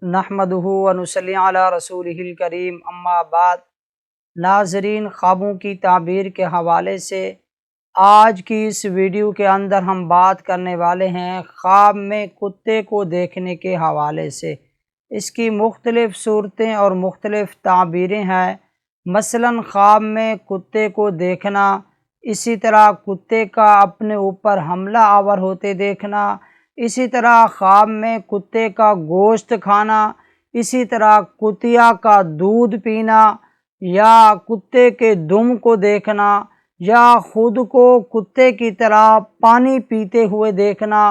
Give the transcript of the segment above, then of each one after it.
نحمدہ و نصلی علی رسولہ الکریم اما بعد۔ ناظرین، خوابوں کی تعبیر کے حوالے سے آج کی اس ویڈیو کے اندر ہم بات کرنے والے ہیں خواب میں کتے کو دیکھنے کے حوالے سے۔ اس کی مختلف صورتیں اور مختلف تعبیریں ہیں، مثلاً خواب میں کتے کو دیکھنا، اسی طرح کتے کا اپنے اوپر حملہ آور ہوتے دیکھنا، اسی طرح خواب میں کتے کا گوشت کھانا، اسی طرح کتیا کا دودھ پینا، یا کتے کے دم کو دیکھنا، یا خود کو کتے کی طرح پانی پیتے ہوئے دیکھنا،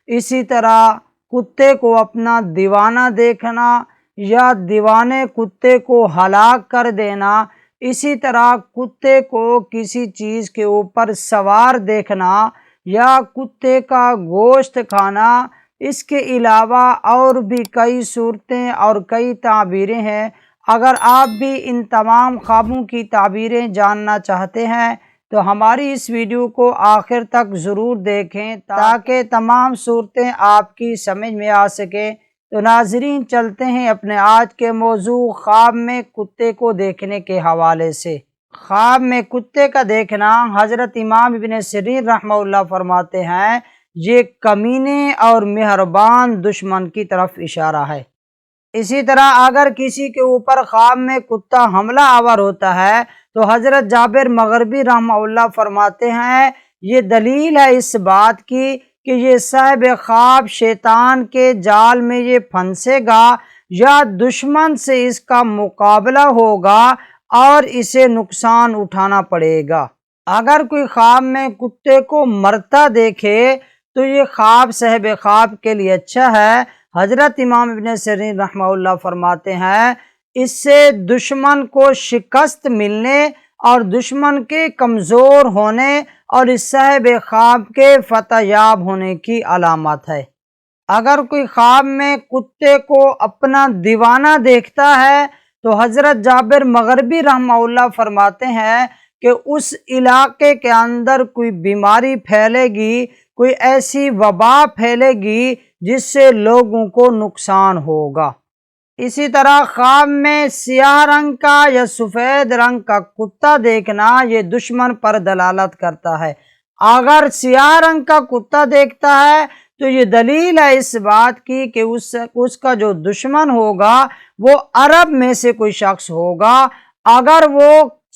اسی طرح کتے کو اپنا دیوانہ دیکھنا یا دیوانے کتے کو ہلاک کر دینا، اسی طرح کتے کو کسی چیز کے اوپر سوار دیکھنا یا کتے کا گوشت کھانا۔ اس کے علاوہ اور بھی کئی صورتیں اور کئی تعبیریں ہیں۔ اگر آپ بھی ان تمام خوابوں کی تعبیریں جاننا چاہتے ہیں تو ہماری اس ویڈیو کو آخر تک ضرور دیکھیں تاکہ تمام صورتیں آپ کی سمجھ میں آ سکیں۔ تو ناظرین، چلتے ہیں اپنے آج کے موضوع خواب میں کتے کو دیکھنے کے حوالے سے۔ خواب میں کتے کا دیکھنا، حضرت امام ابن سیرین رحمہ اللہ فرماتے ہیں، یہ کمینے اور مہربان دشمن کی طرف اشارہ ہے۔ اسی طرح اگر کسی کے اوپر خواب میں کتا حملہ آور ہوتا ہے تو حضرت جابر مغربی رحمہ اللہ فرماتے ہیں، یہ دلیل ہے اس بات کی کہ یہ صاحب خواب شیطان کے جال میں یہ پھنسے گا یا دشمن سے اس کا مقابلہ ہوگا اور اسے نقصان اٹھانا پڑے گا۔ اگر کوئی خواب میں کتے کو مرتا دیکھے تو یہ خواب صاحب خواب کے لیے اچھا ہے۔ حضرت امام ابن سیرین رحمہ اللہ فرماتے ہیں، اس سے دشمن کو شکست ملنے اور دشمن کے کمزور ہونے اور اس صاحب خواب کے فتح یاب ہونے کی علامت ہے۔ اگر کوئی خواب میں کتے کو اپنا دیوانہ دیکھتا ہے تو حضرت جابر مغربی رحمہ اللہ فرماتے ہیں کہ اس علاقے کے اندر کوئی بیماری پھیلے گی، کوئی ایسی وبا پھیلے گی جس سے لوگوں کو نقصان ہوگا۔ اسی طرح خواب میں سیاہ رنگ کا یا سفید رنگ کا کتا دیکھنا یہ دشمن پر دلالت کرتا ہے۔ اگر سیاہ رنگ کا کتا دیکھتا ہے تو یہ دلیل ہے اس بات کی کہ اس کا جو دشمن ہوگا وہ عرب میں سے کوئی شخص ہوگا۔ اگر وہ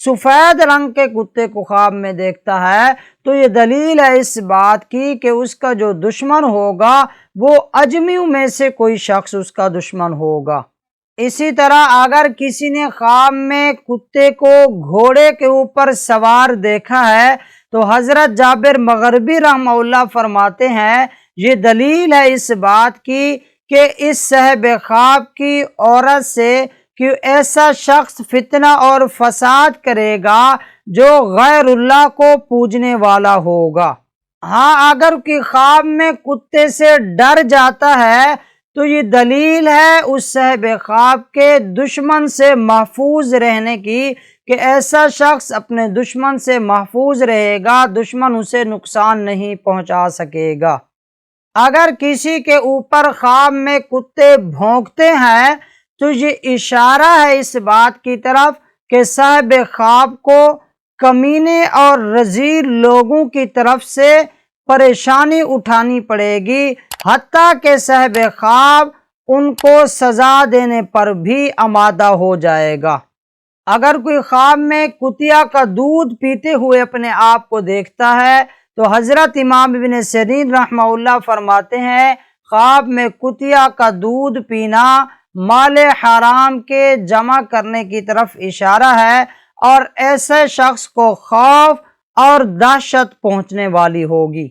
سفید رنگ کے کتے کو خواب میں دیکھتا ہے تو یہ دلیل ہے اس بات کی کہ اس کا جو دشمن ہوگا وہ اجمیوں میں سے کوئی شخص اس کا دشمن ہوگا۔ اسی طرح اگر کسی نے خواب میں کتے کو گھوڑے کے اوپر سوار دیکھا ہے تو حضرت جابر مغربی رحمہ اللہ فرماتے ہیں، یہ دلیل ہے اس بات کی کہ اس صاحب خواب کی عورت سے کہ ایسا شخص فتنہ اور فساد کرے گا جو غیر اللہ کو پوجنے والا ہوگا۔ ہاں، اگر کوئی خواب میں کتے سے ڈر جاتا ہے تو یہ دلیل ہے اس صاحب خواب کے دشمن سے محفوظ رہنے کی کہ ایسا شخص اپنے دشمن سے محفوظ رہے گا، دشمن اسے نقصان نہیں پہنچا سکے گا۔ اگر کسی کے اوپر خواب میں کتے بھونکتے ہیں تو یہ اشارہ ہے اس بات کی طرف کہ صاحب خواب کو کمینے اور رذیل لوگوں کی طرف سے پریشانی اٹھانی پڑے گی، حتیٰ کہ صاحب خواب ان کو سزا دینے پر بھی آمادہ ہو جائے گا۔ اگر کوئی خواب میں کتیا کا دودھ پیتے ہوئے اپنے آپ کو دیکھتا ہے تو حضرت امام ابن سیرین رحمہ اللہ فرماتے ہیں، خواب میں کتیا کا دودھ پینا مال حرام کے جمع کرنے کی طرف اشارہ ہے اور ایسے شخص کو خوف اور دہشت پہنچنے والی ہوگی۔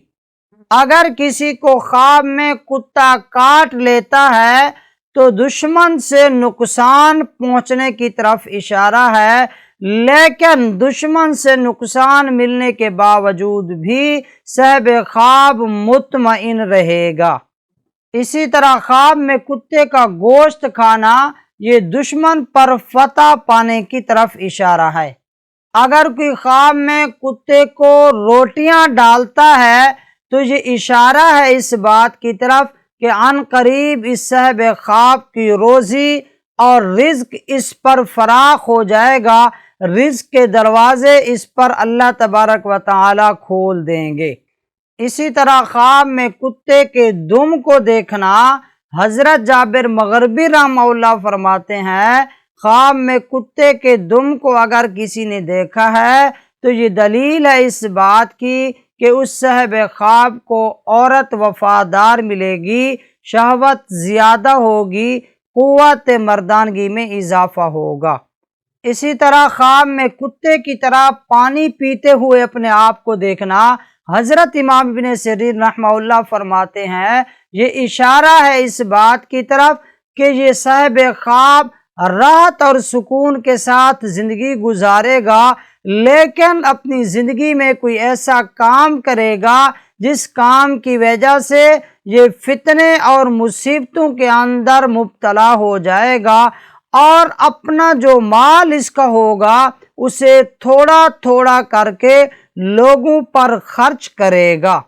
اگر کسی کو خواب میں کتا کاٹ لیتا ہے تو دشمن سے نقصان پہنچنے کی طرف اشارہ ہے، لیکن دشمن سے نقصان ملنے کے باوجود بھی صاحب خواب مطمئن رہے گا۔ اسی طرح خواب میں کتے کا گوشت کھانا یہ دشمن پر فتح پانے کی طرف اشارہ ہے۔ اگر کوئی خواب میں کتے کو روٹیاں ڈالتا ہے تو یہ اشارہ ہے اس بات کی طرف کہ عن قریب اس صاحب خواب کی روزی اور رزق اس پر فراخ ہو جائے گا، رزق کے دروازے اس پر اللہ تبارک و تعالی کھول دیں گے۔ اسی طرح خواب میں کتے کے دم کو دیکھنا، حضرت جابر مغربی رحمہ اللہ فرماتے ہیں خواب میں کتے کے دم کو اگر کسی نے دیکھا ہے تو یہ دلیل ہے اس بات کی کہ اس صاحب خواب کو عورت وفادار ملے گی، شہوت زیادہ ہوگی، قوت مردانگی میں اضافہ ہوگا۔ اسی طرح خواب میں کتے کی طرح پانی پیتے ہوئے اپنے آپ کو دیکھنا، حضرت امام ابن سیرین رحمہ اللہ فرماتے ہیں یہ اشارہ ہے اس بات کی طرف کہ یہ صاحب خواب راحت اور سکون کے ساتھ زندگی گزارے گا، لیکن اپنی زندگی میں کوئی ایسا کام کرے گا جس کام کی وجہ سے یہ فتنے اور مصیبتوں کے اندر مبتلا ہو جائے گا اور اپنا جو مال اس کا ہوگا اسے تھوڑا تھوڑا کر کے لوگوں پر خرچ کرے گا۔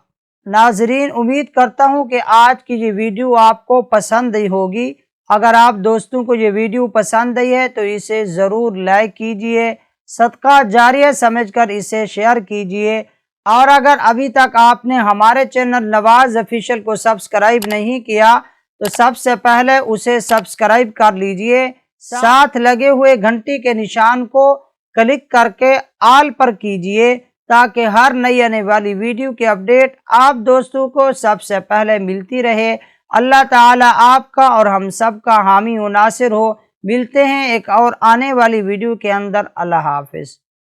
ناظرین، امید کرتا ہوں کہ آج کی یہ ویڈیو آپ کو پسند آئی ہوگی۔ اگر آپ دوستوں کو یہ ویڈیو پسند آئی ہے تو اسے ضرور لائک کیجئے، صدقہ جاریہ سمجھ کر اسے شیئر کیجئے، اور اگر ابھی تک آپ نے ہمارے چینل نواز آفیشیل کو سبسکرائب نہیں کیا تو سب سے پہلے اسے سبسکرائب کر لیجئے، ساتھ لگے ہوئے گھنٹی کے نشان کو کلک کر کے آل پر کیجئے تاکہ ہر نئی آنے والی ویڈیو کی اپڈیٹ آپ دوستوں کو سب سے پہلے ملتی رہے۔ اللہ تعالی آپ کا اور ہم سب کا حامی و ناصر ہو۔ ملتے ہیں ایک اور آنے والی ویڈیو کے اندر۔ اللہ حافظ۔